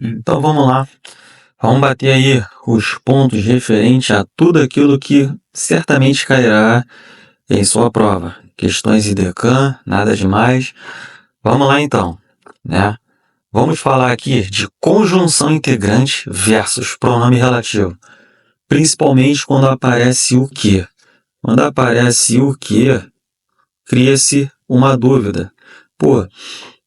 Então vamos lá. Vamos bater aí os pontos referentes a tudo aquilo que certamente cairá em sua prova. Questões IDECAN, nada demais. Vamos lá então, né? Vamos falar aqui de conjunção integrante versus pronome relativo. Principalmente quando aparece o que. Quando aparece o que, cria-se uma dúvida. Pô,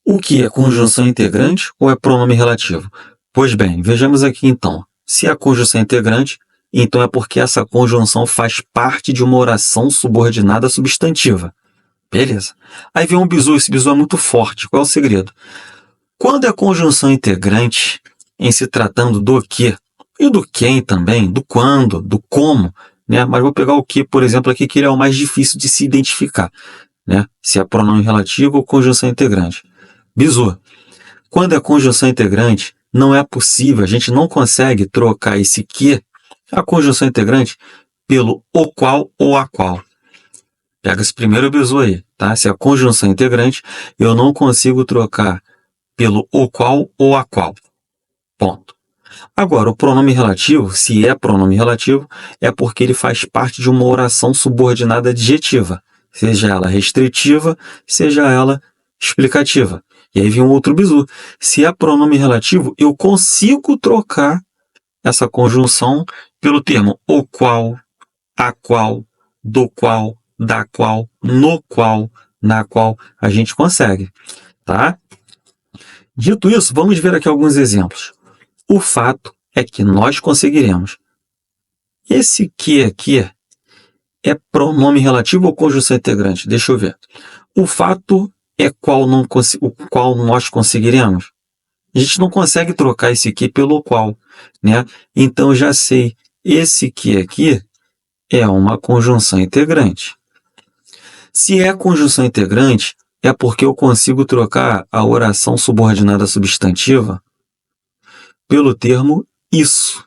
o que é conjunção integrante ou é pronome relativo? Pois bem, vejamos aqui então. Se é conjunção integrante, então é porque essa conjunção faz parte de uma oração subordinada substantiva. Beleza. Aí vem um bizu, esse bizu é muito forte. Qual é o segredo? Quando é conjunção integrante, em se tratando do que, e do quem também, do quando, do como, né? Mas vou pegar o que, por exemplo, aqui, que ele é o mais difícil de se identificar, né? Se é pronome relativo ou conjunção integrante. Bizu. Quando é conjunção integrante, não é possível, a gente não consegue trocar esse que, a conjunção integrante, pelo o qual ou a qual. Pega esse primeiro bizu aí, tá? Se é conjunção integrante, eu não consigo trocar pelo o qual ou a qual. Ponto. Agora, o pronome relativo, se é pronome relativo, é porque ele faz parte de uma oração subordinada adjetiva, seja ela restritiva, seja ela explicativa. E aí vem um outro bizu. Se é pronome relativo, eu consigo trocar essa conjunção pelo termo o qual, a qual, do qual, da qual, no qual, na qual. A gente consegue, tá? Dito isso, vamos ver aqui alguns exemplos. O fato é que nós conseguiremos. Esse que aqui é pronome relativo ou conjunção integrante? Deixa eu ver. O fato é o qual nós conseguiremos. A gente não consegue trocar esse que pelo qual, né? Então, eu já sei, esse que aqui é uma conjunção integrante. Se é conjunção integrante, é porque eu consigo trocar a oração subordinada substantiva pelo termo isso.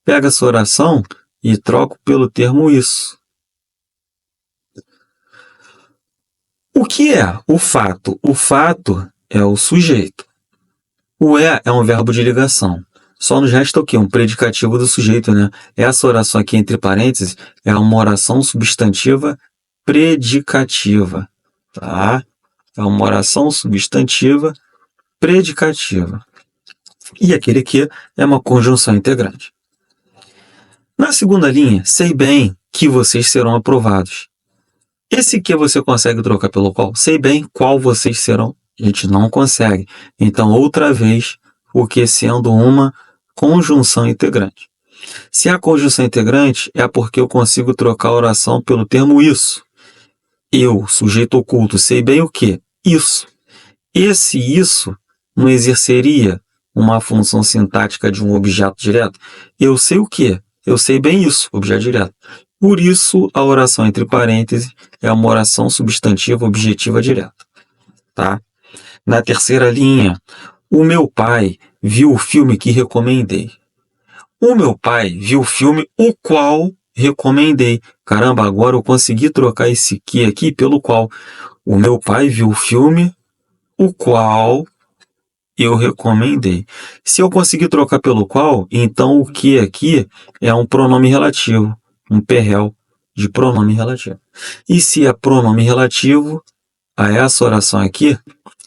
Pega essa oração e troco pelo termo isso. O que é o fato? O fato é o sujeito. O é um verbo de ligação. Só nos resta o quê? Um predicativo do sujeito, né? Essa oração aqui, entre parênteses, é uma oração substantiva predicativa, tá? É uma oração substantiva predicativa. E aquele que é uma conjunção integrante. Na segunda linha, sei bem que vocês serão aprovados. Esse que você consegue trocar pelo qual? Sei bem qual vocês serão. A gente não consegue. Então, outra vez, o que sendo uma conjunção integrante. Se a conjunção integrante é porque eu consigo trocar a oração pelo termo isso. Eu, sujeito oculto, sei bem o que? Isso. Esse isso não exerceria uma função sintática de um objeto direto? Eu sei o que? Eu sei bem isso, objeto direto. Por isso, a oração entre parênteses é uma oração substantiva objetiva direta. Tá? Na terceira linha, o meu pai viu o filme que recomendei. O meu pai viu o filme o qual recomendei. Caramba, agora eu consegui trocar esse que aqui pelo qual. O meu pai viu o filme o qual eu recomendei. Se eu conseguir trocar pelo qual, então o que aqui é um pronome relativo, um PREL de pronome relativo. E se é pronome relativo, a essa oração aqui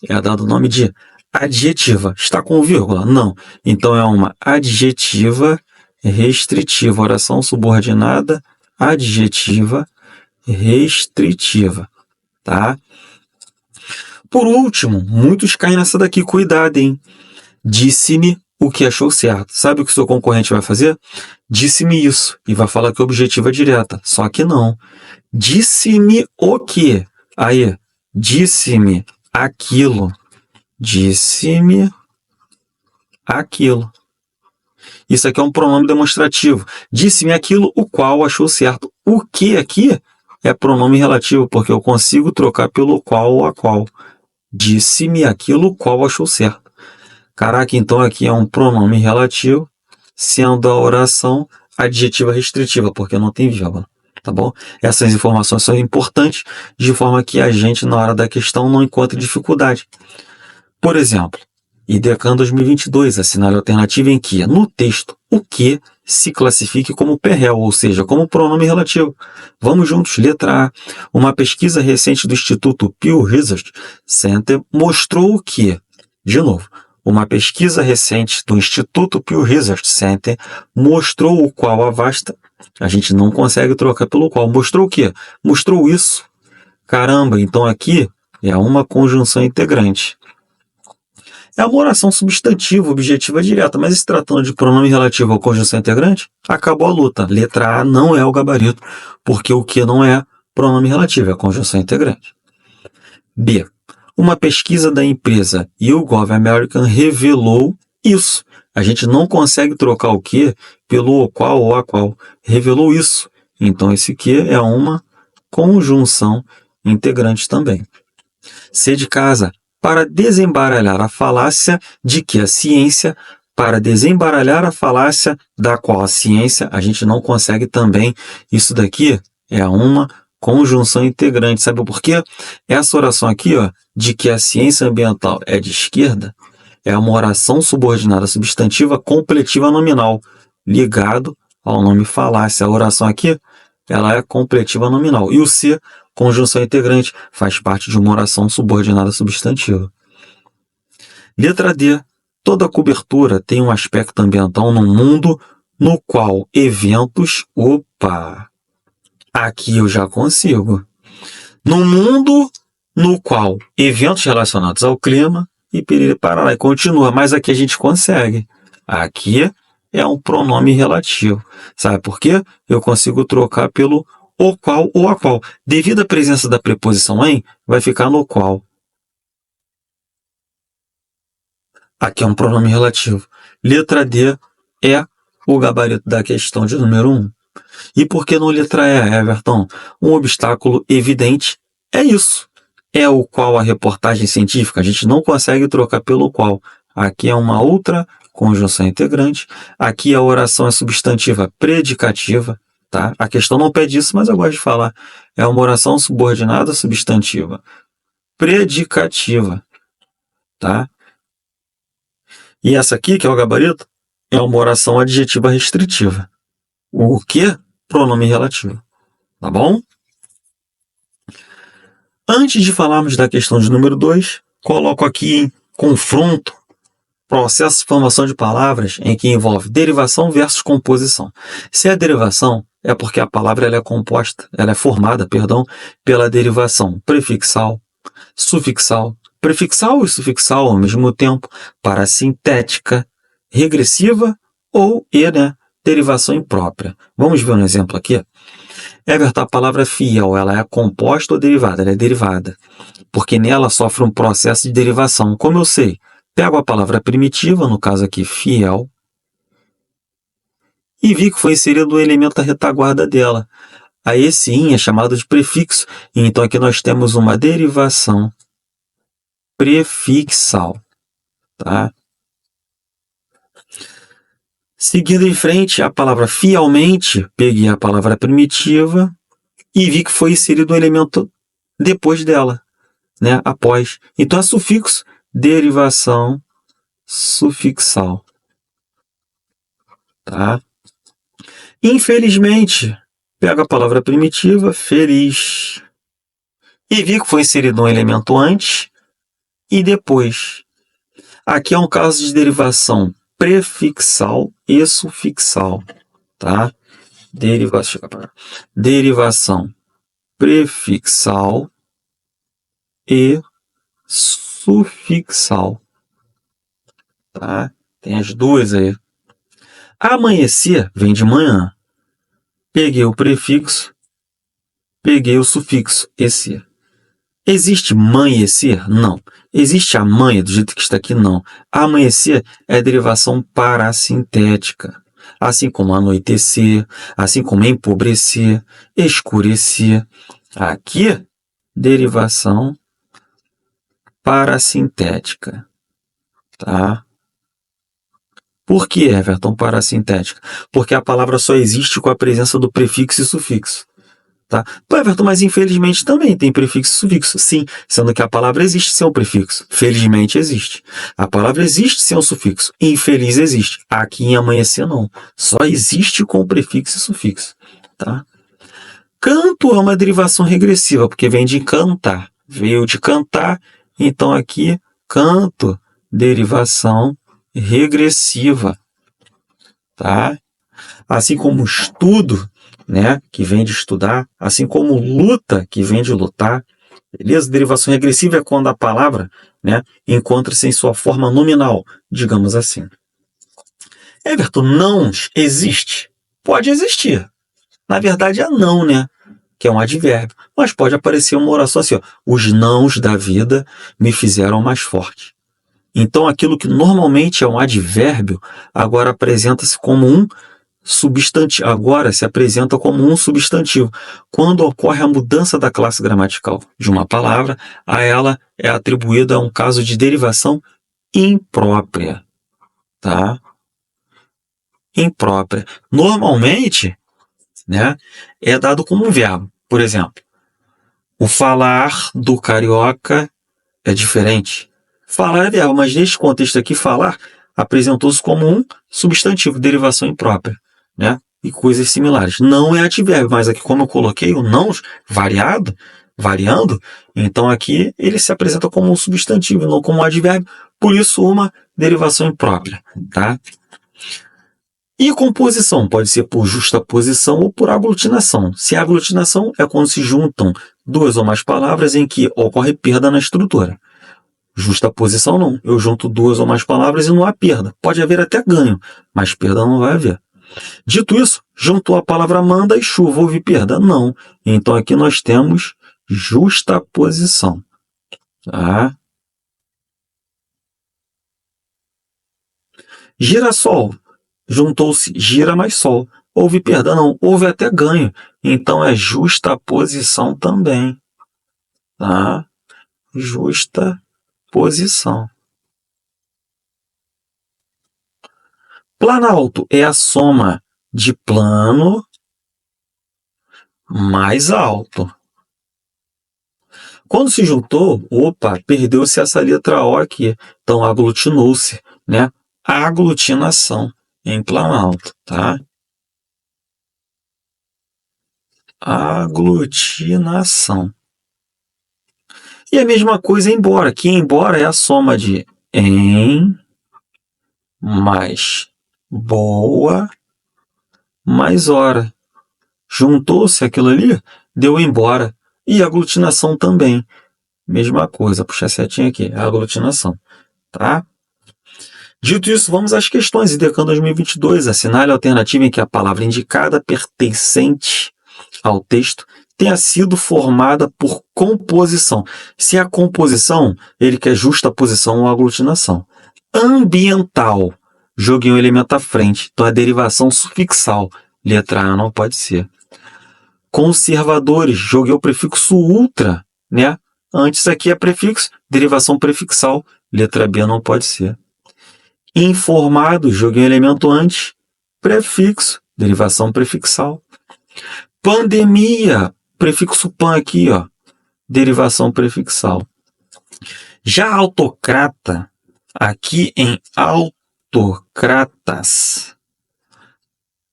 é dado o nome de adjetiva. Está com vírgula? Não. Então é uma adjetiva restritiva, oração subordinada adjetiva restritiva, tá? Por último, muitos caem nessa daqui, cuidado, hein? Disse-me o que achou certo. Sabe o que o seu concorrente vai fazer? Disse-me isso, e vai falar que é objetiva direta, só que não. Disse-me o quê? Aí, disse-me aquilo. Disse-me aquilo. Isso aqui é um pronome demonstrativo. Disse-me aquilo, o qual achou certo. O que aqui é pronome relativo, porque eu consigo trocar pelo qual ou a qual. Disse-me aquilo, o qual achou certo. Caraca, então aqui é um pronome relativo, sendo a oração adjetiva restritiva, porque não tem vírgula. Tá bom? Essas informações são importantes, de forma que a gente, na hora da questão, não encontre dificuldade. Por exemplo, e DECAN 2022, assinale a alternativa em que, no texto, o que se classifique como PREL, ou seja, como pronome relativo. Vamos juntos. Letra A. Uma pesquisa recente do Instituto Pew Research Center mostrou que, de novo, uma pesquisa recente do Instituto Pew Research Center mostrou o qual a vasta... A gente não consegue trocar pelo qual. Mostrou o quê? Mostrou isso. Caramba, então aqui é uma conjunção integrante. É uma oração substantiva, objetiva direta, mas se tratando de pronome relativo à conjunção integrante, acabou a luta. Letra A não é o gabarito, porque o que não é pronome relativo, é a conjunção integrante. B. Uma pesquisa da empresa YouGov American revelou isso. A gente não consegue trocar o que pelo o qual ou a qual. Revelou isso. Então, esse que é uma conjunção integrante também. C de casa. Para desembaralhar a falácia de que a ciência, para desembaralhar a falácia da qual a ciência, a gente não consegue também. Isso daqui é uma conjunção integrante. Sabe por quê? Essa oração aqui, ó, de que a ciência ambiental é de esquerda, é uma oração subordinada substantiva completiva nominal, ligado ao nome falácia. A oração aqui, ela é completiva nominal. E o C, conjunção integrante, faz parte de uma oração subordinada substantiva. Letra D. Toda cobertura tem um aspecto ambiental no mundo no qual eventos... Opa! Aqui eu já consigo. No mundo no qual eventos relacionados ao clima e piriri parará. E continua, mas aqui a gente consegue. Aqui é um pronome relativo. Sabe por quê? Eu consigo trocar pelo o qual ou a qual. Devido à presença da preposição em, vai ficar no qual. Aqui é um pronome relativo. Letra D é o gabarito da questão de número 1. E por que não letra E, Everton? Um obstáculo evidente é isso. É o qual a reportagem científica. A gente não consegue trocar pelo qual. Aqui é uma outra conjunção integrante. Aqui a oração é substantiva predicativa. Tá? A questão não pede isso, mas eu gosto de falar. É uma oração subordinada substantiva predicativa. Tá? E essa aqui, que é o gabarito, é uma oração adjetiva restritiva. O que? Pronome relativo. Tá bom? Antes de falarmos da questão de número 2, coloco aqui em confronto processo de formação de palavras em que envolve derivação versus composição. Se é derivação, é porque a palavra ela é composta, ela é formada, pela derivação prefixal, sufixal, prefixal e sufixal ao mesmo tempo, parasintética, regressiva ou derivação imprópria. Vamos ver um exemplo aqui? Everton, a palavra fiel, ela é composta ou derivada? Ela é derivada, porque nela sofre um processo de derivação. Como eu sei? Pego a palavra primitiva, no caso aqui fiel, e vi que foi inserido o elemento da retaguarda dela. Aí esse in é chamado de prefixo, e então aqui nós temos uma derivação prefixal. Tá? Seguindo em frente, a palavra fielmente, peguei a palavra primitiva e vi que foi inserido um elemento depois dela, após. Então é sufixo, derivação sufixal. Tá? Infelizmente, pego a palavra primitiva, feliz, e vi que foi inserido um elemento antes e depois. Aqui é um caso de derivação prefixal e sufixal, tá? Derivação prefixal e sufixal, tá? Tem as duas aí. Amanhecer vem de manhã. Peguei o prefixo, peguei o sufixo, esse. Existe manhecer? Não. Existe amanhã, do jeito que está aqui? Não. Amanhecer é derivação parasintética. Assim como anoitecer, assim como empobrecer, escurecer. Aqui, derivação parasintética. Tá? Por que, Everton, parasintética? Porque a palavra só existe com a presença do prefixo e sufixo. Tá? Pô, Everton, mas infelizmente também tem prefixo e sufixo. Sim, sendo que a palavra existe sem o prefixo. Felizmente existe. A palavra existe sem o sufixo. Infeliz existe. Aqui em amanhecer não. Só existe com o prefixo e sufixo. Tá? Canto é uma derivação regressiva, porque vem de cantar. Veio de cantar, então aqui canto, derivação regressiva. Tá? Assim como estudo, né, que vem de estudar, assim como luta, que vem de lutar. Beleza? Derivação regressiva é quando a palavra, né, encontra-se em sua forma nominal, digamos assim. Everton, não existe? Pode existir. Na verdade é não, né? Que é um advérbio. Mas pode aparecer uma oração assim, ó, os nãos da vida me fizeram mais forte. Então aquilo que normalmente é um advérbio, agora apresenta-se como um substantivo, agora se apresenta como um substantivo. Quando ocorre a mudança da classe gramatical de uma palavra, a ela é atribuída um caso de derivação imprópria. Tá? Imprópria. Normalmente, né, é dado como um verbo. Por exemplo, o falar do carioca é diferente. Falar é verbo, mas neste contexto aqui, falar apresentou-se como um substantivo, derivação imprópria, né? E coisas similares. Não é advérbio, mas aqui como eu coloquei o não variando, então aqui ele se apresenta como um substantivo, não como um advérbio, por isso uma derivação imprópria, tá? E composição pode ser por justaposição ou por aglutinação. Se a aglutinação é quando se juntam duas ou mais palavras em que ocorre perda na estrutura. Justaposição não. Eu junto duas ou mais palavras e não há perda. Pode haver até ganho, mas perda não vai haver. Dito isso, juntou a palavra manda e chuva, houve perda? Não. Então aqui nós temos justaposição. Tá? Girassol. Juntou-se gira mais sol. Houve perda? Não. Houve até ganho. Então é justaposição também. Tá? Justaposição. Planalto é a soma de plano mais alto. Quando se juntou, perdeu-se essa letra O aqui. Então aglutinou-se, né? A aglutinação em planalto, tá? Aglutinação. E a mesma coisa embora, que embora é a soma de em mais boa mais hora. Juntou-se aquilo ali, deu embora. E aglutinação também. Mesma coisa, puxa a setinha aqui, a aglutinação. Tá? Dito isso, vamos às questões. IDECAN 2022, assinale a alternativa em que a palavra indicada pertencente ao texto tenha sido formada por composição. Se a composição, ele quer justaposição ou aglutinação. Ambiental, joguei um elemento à frente, então a derivação sufixal. Letra A não pode ser. Conservadores, joguei o prefixo ultra, né? Antes aqui é prefixo, derivação prefixal. Letra B não pode ser. Informado, joguei um elemento antes, prefixo, derivação prefixal. Pandemia, prefixo pan aqui, ó, derivação prefixal. Já autocrata, aqui em autocratas,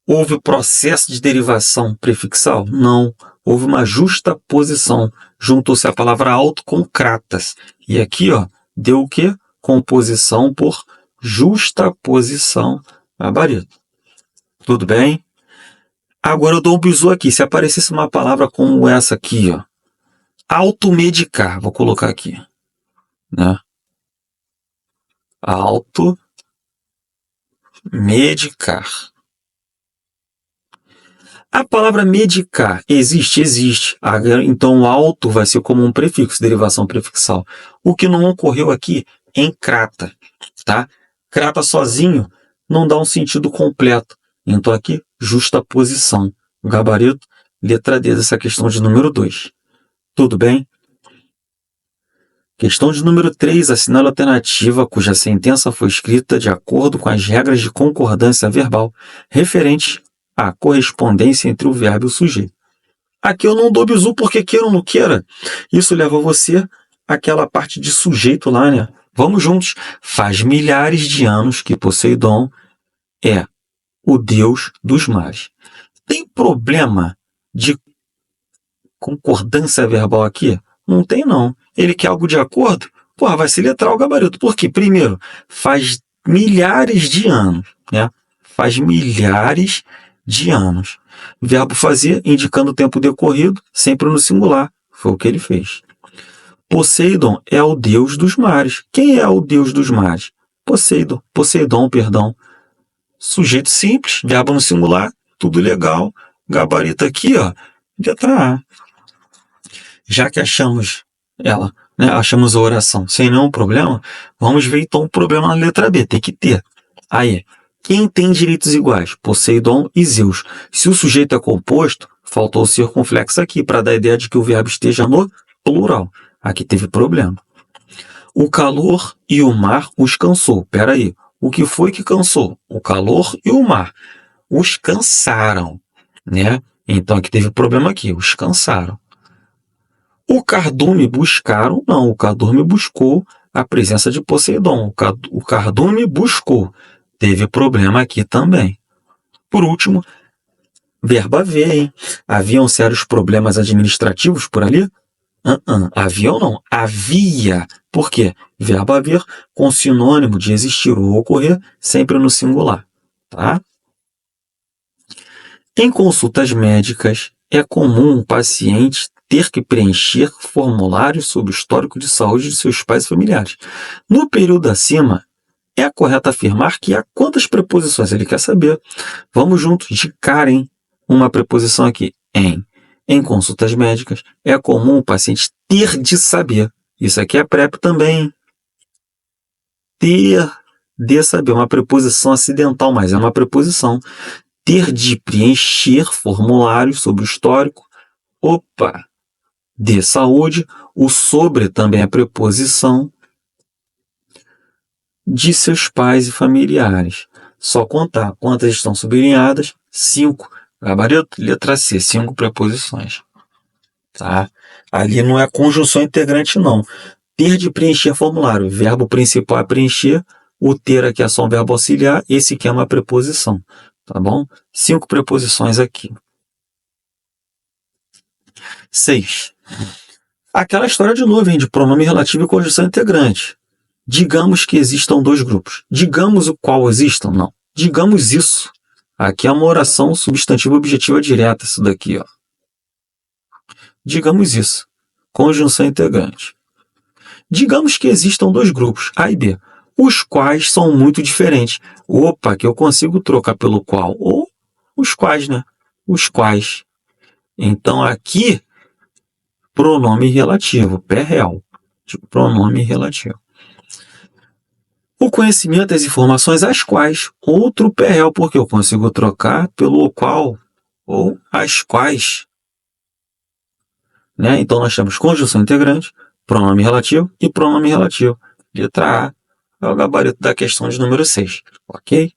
houve processo de derivação prefixal? Não. Houve uma justaposição. Juntou-se a palavra auto com cratas. E aqui, ó, deu o quê? Composição por justaposição. Gabarito. Tudo bem? Agora eu dou um bizu aqui. Se aparecesse uma palavra como essa aqui, ó, automedicar. Vou colocar aqui. Né? Automedicar. A palavra medicar existe? Existe. Então, o auto vai ser como um prefixo, derivação prefixal. O que não ocorreu aqui em crata. Tá? Crata sozinho não dá um sentido completo. Então, aqui, justaposição. O gabarito, letra D dessa questão de número 2. Tudo bem? Questão de número 3, assinale a alternativa cuja sentença foi escrita de acordo com as regras de concordância verbal referente à correspondência entre o verbo e o sujeito. Aqui eu não dou bizu porque queira ou não queira. Isso leva você àquela parte de sujeito lá, né? Vamos juntos. Faz milhares de anos que Poseidon é o deus dos mares. Tem problema de concordância verbal aqui? Não tem, não. Ele quer algo de acordo? Porra, vai se letrar o gabarito. Por quê? Primeiro, faz milhares de anos, né? Faz milhares de anos. Verbo fazer, indicando o tempo decorrido, sempre no singular. Foi o que ele fez. Poseidon é o deus dos mares. Quem é o deus dos mares? Poseidon, perdão. Sujeito simples, verbo no singular, tudo legal. Gabarito aqui, ó, letra A. Já que achamos ela, né, achamos a oração sem nenhum problema, vamos ver então o problema na letra B, tem que ter. Aí, quem tem direitos iguais? Poseidon e Zeus. Se o sujeito é composto, faltou o circunflexo aqui, para dar a ideia de que o verbo esteja no plural. Aqui teve problema. O calor e o mar os cansou. Pera aí, o que foi que cansou? O calor e o mar. Os cansaram, né? Então aqui teve problema aqui, os cansaram. O cardume buscaram, não, o cardume buscou a presença de Poseidon. O cardume buscou. Teve problema aqui também. Por último, verbo haver, hein? Haviam sérios problemas administrativos por ali? Haviam não, havia. Por quê? Verbo haver com sinônimo de existir ou ocorrer, sempre no singular. Tá? Em consultas médicas, é comum um paciente ter que preencher formulários sobre o histórico de saúde de seus pais e familiares. No período acima, é correto afirmar que há quantas preposições ele quer saber. Vamos juntos de cara, hein? Uma preposição aqui, em. Em consultas médicas, é comum o paciente ter de saber. Isso aqui é prep também. Ter de saber, uma preposição acidental, mas é uma preposição. Ter de preencher formulários sobre o histórico. De saúde. O sobre também é preposição. De seus pais e familiares. Só contar quantas estão sublinhadas. 5. Gabarito, letra C, 5 preposições. Tá? Ali não é conjunção integrante, não. Ter de preencher formulário. O verbo principal é preencher. O ter aqui é só um verbo auxiliar. Esse aqui é uma preposição. Tá bom? 5 preposições aqui. 6. Aquela história de novo, hein, de pronome relativo e conjunção integrante. Digamos que existam dois grupos. Digamos o qual existam? Não. Digamos isso. Aqui é uma oração substantiva objetiva direta, isso daqui, ó. Digamos isso. Conjunção integrante. Digamos que existam dois grupos, A e B, os quais são muito diferentes. Que eu consigo trocar pelo qual. Ou os quais, né? Os quais. Então, aqui, pronome relativo, pé real. Pronome relativo. O conhecimento das informações as quais, outro pé real, porque eu consigo trocar pelo qual ou as quais. Né? Então, nós temos conjunção integrante, pronome relativo e pronome relativo. Letra A é o gabarito da questão de número 6. Ok?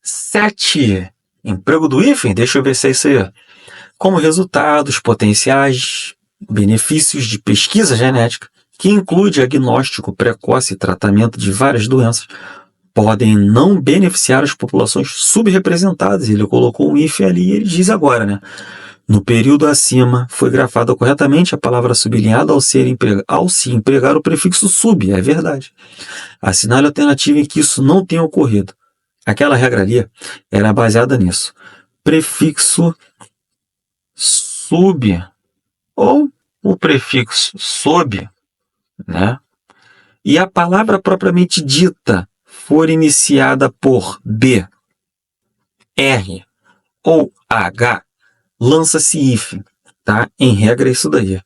7. Emprego do hífen? Deixa eu ver se é isso aí. Como resultados potenciais benefícios de pesquisa genética, que inclui diagnóstico precoce e tratamento de várias doenças, podem não beneficiar as populações subrepresentadas. Ele colocou um hífen ali e ele diz agora, né? No período acima, foi grafada corretamente a palavra sublinhada ao se empregar o prefixo sub, é verdade. Assinale a alternativa em que isso não tenha ocorrido. Aquela regra ali era baseada nisso. Prefixo sub ou o prefixo sob, né? E a palavra propriamente dita for iniciada por B, R ou H, lança-se hífen, tá? Em regra é isso daí.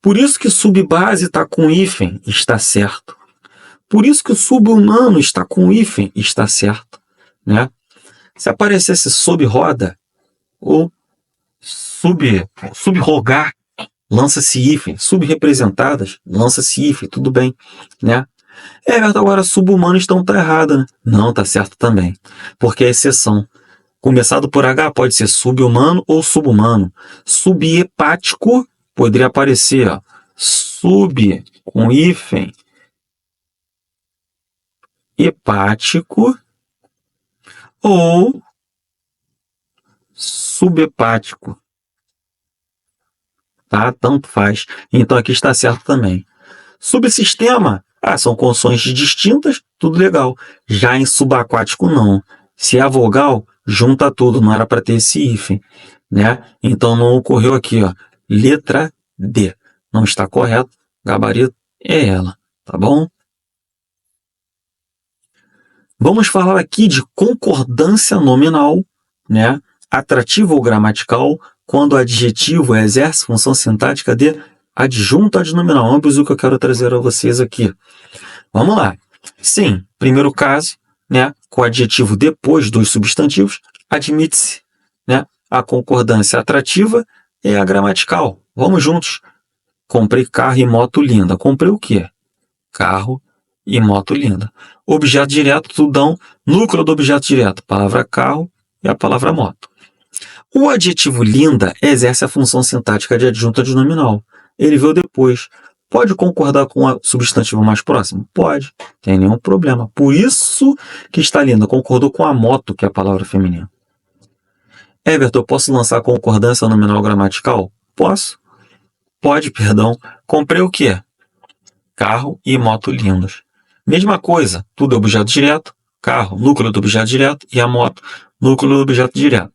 Por isso que subbase está com hífen, está certo. Por isso que o subhumano está com hífen, está certo, né? Se aparecesse sob roda ou subrogar, lança-se hífen. Subrepresentadas, lança-se hífen, tudo bem, né? Agora subhumano então tá errado, né? Não, tá certo também, porque é exceção. Começado por H pode ser sub-humano ou subhumano. Subhepático poderia aparecer, ó, sub com hífen, hepático ou subhepático, tá? Tanto faz. Então aqui está certo também. Subsistema, são consoantes distintas, tudo legal. Já em subaquático não. Se é a vogal, junta tudo, não era para ter esse hífen, né? Então não ocorreu aqui, ó. Letra D. Não está correto, gabarito é ela, tá bom? Vamos falar aqui de concordância nominal, né? Atrativo ou gramatical, quando o adjetivo exerce função sintática de adjunto adnominal. Ambos o que eu quero trazer a vocês aqui. Vamos lá. Sim, primeiro caso, né? Com o adjetivo depois dos substantivos, admite-se, né? A concordância atrativa e a gramatical. Vamos juntos. Comprei carro e moto linda. Comprei o quê? Carro e moto linda. Objeto direto, tudão, núcleo do objeto direto, palavra carro e a palavra moto. O adjetivo linda exerce a função sintática de adjunto adnominal. Ele veio depois. Pode concordar com o substantivo mais próximo? Pode, tem nenhum problema. Por isso que está linda, concordou com a moto, que é a palavra feminina. Everton, eu posso lançar concordância nominal gramatical? Posso. Pode, perdão. Comprei o quê? Carro e moto lindos. Mesma coisa, tudo é objeto direto, carro, núcleo do objeto direto, e a moto, núcleo do objeto direto.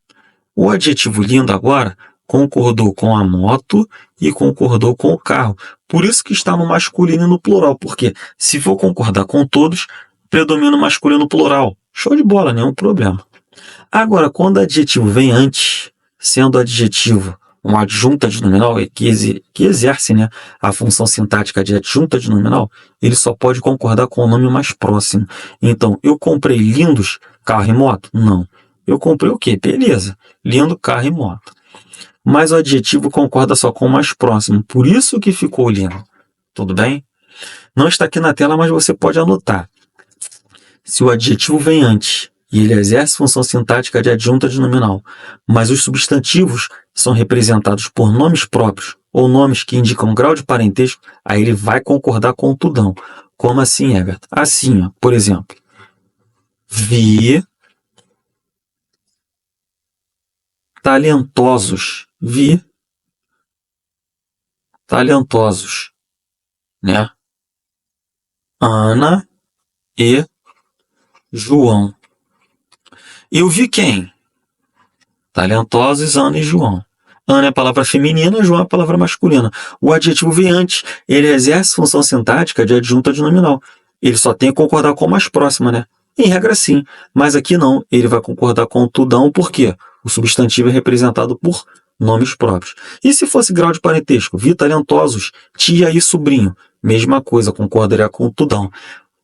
O adjetivo lindo agora concordou com a moto e concordou com o carro. Por isso que está no masculino e no plural, porque se for concordar com todos, predomina o masculino plural. Show de bola, nenhum problema. Agora, quando o adjetivo vem antes, sendo adjetivo um adjunto adnominal, que exerce, né, a função sintática de adjunto adnominal, ele só pode concordar com o nome mais próximo. Então, eu comprei lindos carro e moto? Não. Eu comprei o quê? Beleza. Lindo carro e moto. Mas o adjetivo concorda só com o mais próximo. Por isso que ficou lindo. Tudo bem? Não está aqui na tela, mas você pode anotar. Se o adjetivo vem antes e ele exerce função sintática de adjunto adnominal, mas os substantivos são representados por nomes próprios ou nomes que indicam grau de parentesco, aí ele vai concordar com o tudão. Como assim, Everton? Assim, ó, por exemplo. Vi talentosos. Vi talentosos, né? Ana e João. Eu vi quem? Talentosos, Ana e João. Ana é a palavra feminina, João é a palavra masculina. O adjetivo vem antes. Ele exerce função sintática de adjunto adnominal. Ele só tem que concordar com o mais próxima, né? Em regra, sim. Mas aqui não. Ele vai concordar com o tudão, por quê? O substantivo é representado por nomes próprios. E se fosse grau de parentesco? Vi talentosos, tia e sobrinho. Mesma coisa, concordaria com o tudão.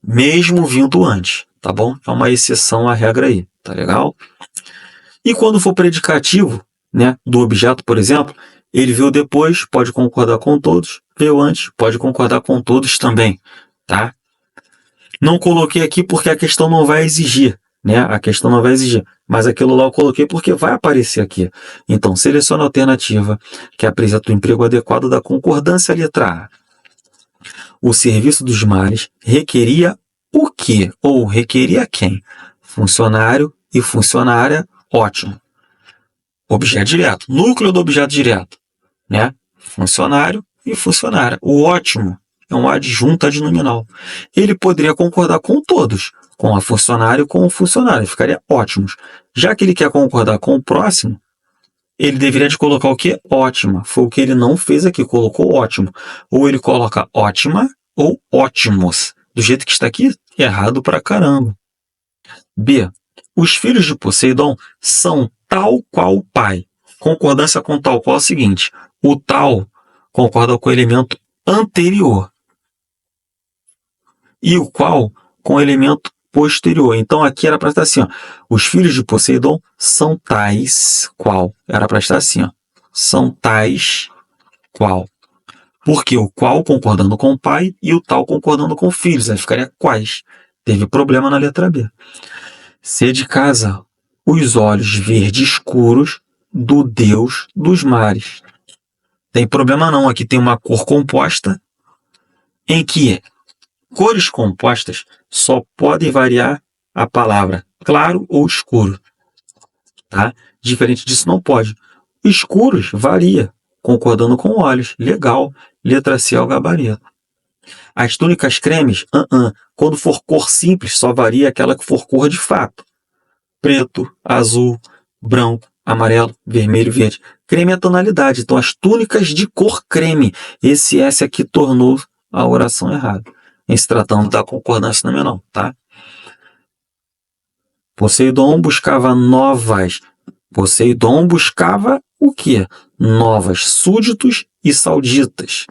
Mesmo vindo antes, tá bom? É uma exceção à regra aí, tá legal? E quando for predicativo, né, do objeto, por exemplo, ele veio depois, pode concordar com todos, veio antes, pode concordar com todos também, tá? Não coloquei aqui porque a questão não vai exigir, né? A questão não vai exigir, mas aquilo lá eu coloquei porque vai aparecer aqui. Então, selecione a alternativa que apresenta o emprego adequado da concordância letra A. O serviço dos mares requeria o quê? Ou requeria quem? Funcionário e funcionária, ótimo. Objeto direto, núcleo do objeto direto, né? Funcionário e funcionária. O ótimo é um adjunto adnominal. Ele poderia concordar com todos, com a funcionária e com o funcionário, ficaria ótimos. Já que ele quer concordar com o próximo, ele deveria de colocar o quê? Ótima. Foi o que ele não fez aqui, colocou ótimo. Ou ele coloca ótima ou ótimos. Do jeito que está aqui, errado pra caramba. B. Os filhos de Poseidon são tal qual o pai. Concordância com tal qual é o seguinte. O tal concorda com o elemento anterior. E o qual com o elemento posterior. Então aqui era para estar assim, ó. Os filhos de Poseidon são tais qual. Era para estar assim, ó. São tais qual. Porque o qual concordando com o pai e o tal concordando com filhos. Aí ficaria quais. Teve problema na letra B. C de casa. os olhos verdes escuros do Deus dos mares. Tem problema não, aqui tem uma cor composta, em que cores compostas só podem variar a palavra claro ou escuro. Tá? Diferente disso não pode. Escuros varia, concordando com olhos. Legal. Letra C é o gabarito. As túnicas cremes, quando for cor simples, só varia aquela que for cor de fato. Preto, azul, branco, amarelo, vermelho, verde. Creme é tonalidade. Então, as túnicas de cor creme. Esse S aqui tornou a oração errada. Em se tratando da concordância nominal, tá? Poseidon buscava o quê? Novas súditos e sauditas.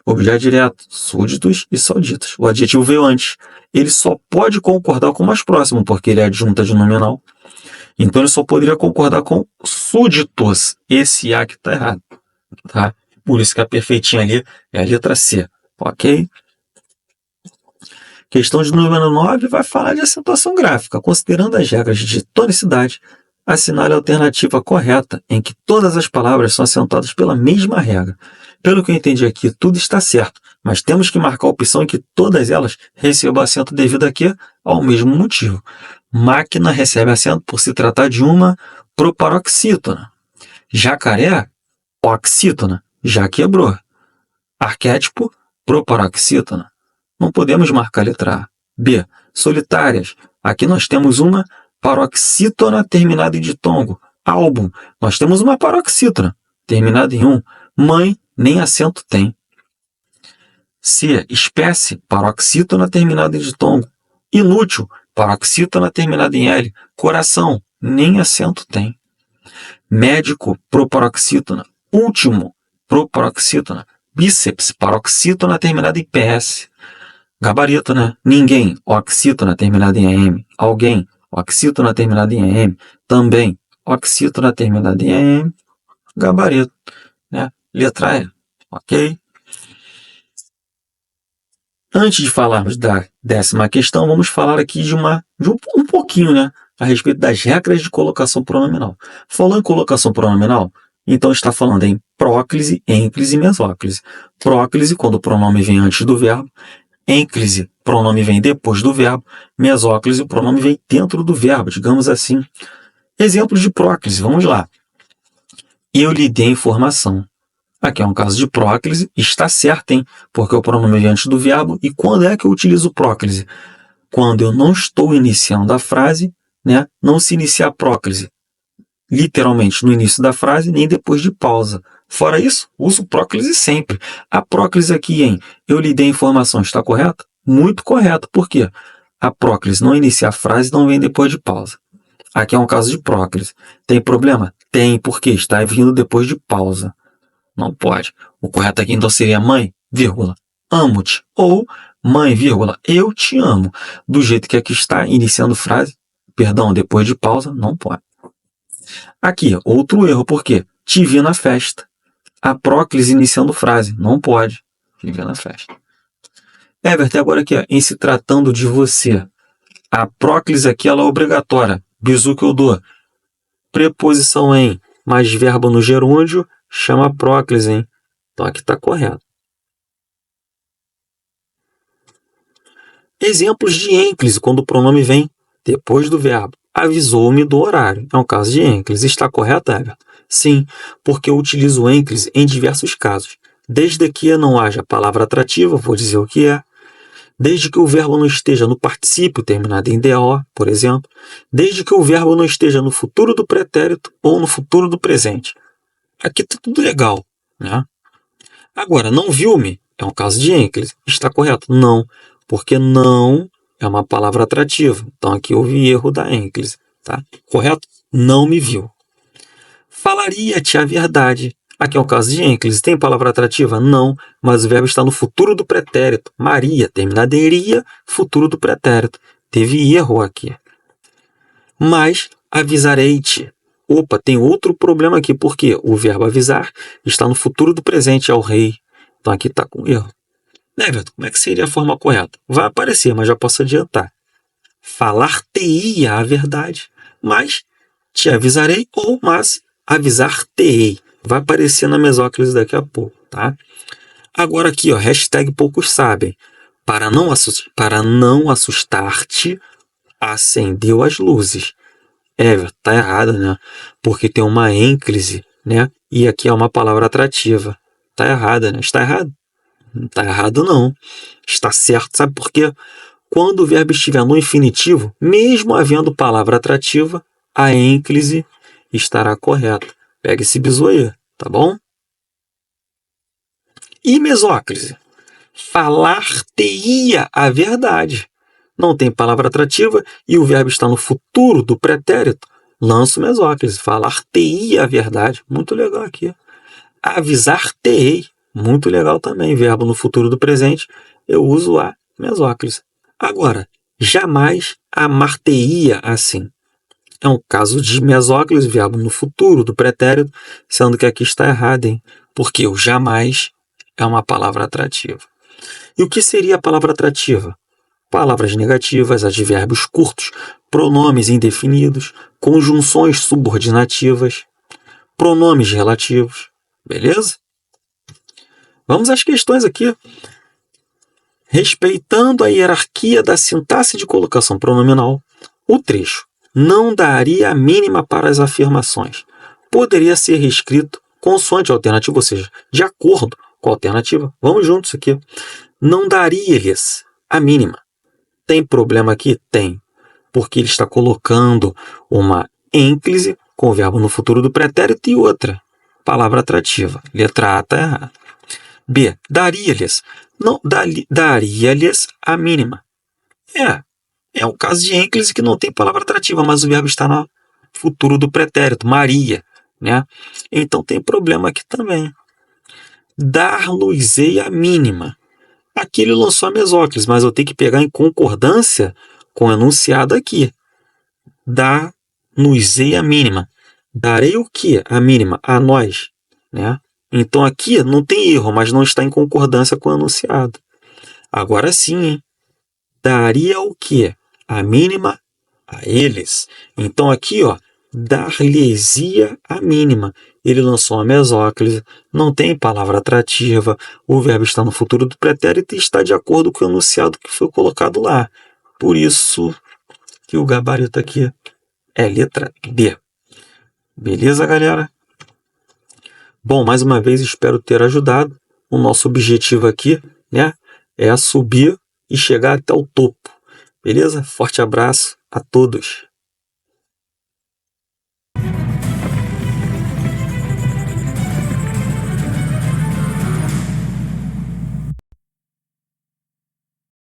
Objeto direto, súditos e sauditas. O adjetivo veio antes. Ele só pode concordar com o mais próximo, porque ele é adjunta de nominal. Então ele só poderia concordar com súditos. Esse A que está errado. Tá? Por isso que a perfeitinha ali é a letra C. Ok? Questão de número 9 vai falar de acentuação gráfica. Considerando as regras de tonicidade, assinale a alternativa correta, em que todas as palavras são acentuadas pela mesma regra. Pelo que eu entendi aqui, tudo está certo, mas temos que marcar a opção em que todas elas recebam acento devido a quê? Ao mesmo motivo. Máquina recebe acento por se tratar de uma proparoxítona. Jacaré, oxítona, já quebrou. Arquétipo, proparoxítona. Não podemos marcar a letra A. B. Solitárias. Aqui nós temos uma paroxítona terminada em ditongo. Álbum. Nós temos uma paroxítona terminada em um. Mãe, nem acento tem. C. Espécie. Paroxítona terminada em ditongo. Inútil. Paroxítona terminada em L. Coração. Nem acento tem. Médico. Proparoxítona. Último. Proparoxítona. Bíceps. Paroxítona terminada em PS. Gabarito, né? Ninguém, oxítona terminada em AM. Alguém, oxítona terminada em AM. Também, oxítona terminada em AM. Gabarito, né? Letra E, ok? Antes de falarmos da 10ª questão, vamos falar aqui de um pouquinho, né? A respeito das regras de colocação pronominal. Falando em colocação pronominal, então está falando em próclise, ênclise e mesóclise. Próclise, quando o pronome vem antes do verbo. Ênclise, pronome vem depois do verbo. Mesóclise, o pronome vem dentro do verbo, digamos assim. Exemplos de próclise, vamos lá. Eu lhe dei informação. Aqui é um caso de próclise, está certo, hein? Porque o pronome vem antes do verbo. E quando é que eu utilizo próclise? Quando eu não estou iniciando a frase, né? Não se inicia a próclise, literalmente, no início da frase, nem depois de pausa. Fora isso, uso próclise sempre. A próclise aqui em eu lhe dei informação está correta? Muito correto. Por quê? A próclise não inicia a frase, não vem depois de pausa. Aqui é um caso de próclise. Tem problema? Tem, porque está vindo depois de pausa. Não pode. O correto aqui então seria mãe, vírgula, amo-te. Ou mãe, vírgula, eu te amo. Do jeito que aqui está, iniciando frase, perdão, depois de pausa, não pode. Aqui, outro erro, por quê? Te vi na festa. A próclise iniciando frase. Não pode. Te vi na festa. Everton, agora aqui, ó, em se tratando de você. A próclise aqui ela é obrigatória. Bizu que eu dou. Preposição em mais verbo no gerúndio chama próclise, hein? Então aqui está correto. Exemplos de ênclise, quando o pronome vem depois do verbo. Avisou-me do horário. É um caso de ênclise. Está correto, Everton? Sim, porque eu utilizo ênclise em diversos casos. Desde que não haja palavra atrativa, vou dizer o que é. Desde que o verbo não esteja no particípio terminado em DO, por exemplo. Desde que o verbo não esteja no futuro do pretérito ou no futuro do presente. Aqui está tudo legal, né? Agora, não viu-me é um caso de ênclise. Está correto? Não, porque não é uma palavra atrativa. Então aqui houve erro da ênclise, tá? Correto? Não me viu. Falaria-te a verdade. Aqui é um caso de ênclise. Tem palavra atrativa? Não, mas o verbo está no futuro do pretérito. Maria, terminada em iria, futuro do pretérito. Teve erro aqui. Mas avisarei-te. Opa, tem outro problema aqui, porque o verbo avisar está no futuro do presente, é o rei. Então aqui está com erro. Everton, como é que seria a forma correta? Vai aparecer, mas já posso adiantar. Falar-te-ia a verdade, mas te avisarei ou mas avisar-te-ei. Vai aparecer na mesóclise daqui a pouco, tá? Agora aqui, ó, hashtag poucos sabem. Para não assustar-te, acendeu as luzes. Tá errado, né? Porque tem uma ênclise, né? E aqui é uma palavra atrativa. Tá errada, né? Está errado? Não tá errado, não. Está certo, sabe por quê? Quando o verbo estiver no infinitivo, mesmo havendo palavra atrativa, a ênclise estará correta. Pega esse bizu aí, tá bom? E mesóclise? Falar-te-ia a verdade. Não tem palavra atrativa e o verbo está no futuro do pretérito. Lanço mesóclise. Falar-te-ia a verdade. Muito legal aqui. Avisar-te-ei. Muito legal também. Verbo no futuro do presente. Eu uso a mesóclise. Agora, jamais amar-te-ia assim. É um caso de mesóclise, verbo no futuro do pretérito, sendo que aqui está errado, hein? Porque o jamais é uma palavra atrativa. E o que seria a palavra atrativa? Palavras negativas, advérbios curtos, pronomes indefinidos, conjunções subordinativas, pronomes relativos. Beleza? Vamos às questões aqui. Respeitando a hierarquia da sintaxe de colocação pronominal, o trecho não daria a mínima para as afirmações. Poderia ser reescrito consoante a alternativa, ou seja, de acordo com a alternativa. Vamos juntos aqui. Não daria-lhes a mínima. Tem problema aqui? Tem. Porque ele está colocando uma ênclise com o verbo no futuro do pretérito e outra palavra atrativa. Letra A está errada. B. Daria-lhes. Não, daria-lhes a mínima. É um caso de ênclise que não tem palavra atrativa, mas o verbo está no futuro do pretérito, Maria, né? Então tem problema aqui também. Dar-lhes-ei a mínima. Aqui ele lançou a mesóclise, mas eu tenho que pegar em concordância com o enunciado aqui. Dar-lhes-ei a mínima. Darei o que? A mínima? A nós, né? Então aqui não tem erro, mas não está em concordância com o enunciado. Agora sim, hein? Daria o quê? A mínima a eles. Então aqui, ó, dar-lhes-ia a mínima. Ele lançou uma mesóclise, não tem palavra atrativa, o verbo está no futuro do pretérito e está de acordo com o enunciado que foi colocado lá. Por isso que o gabarito aqui é letra B. Beleza, galera? Bom, mais uma vez espero ter ajudado. O nosso objetivo aqui, né, é subir e chegar até o topo. Beleza? Forte abraço a todos.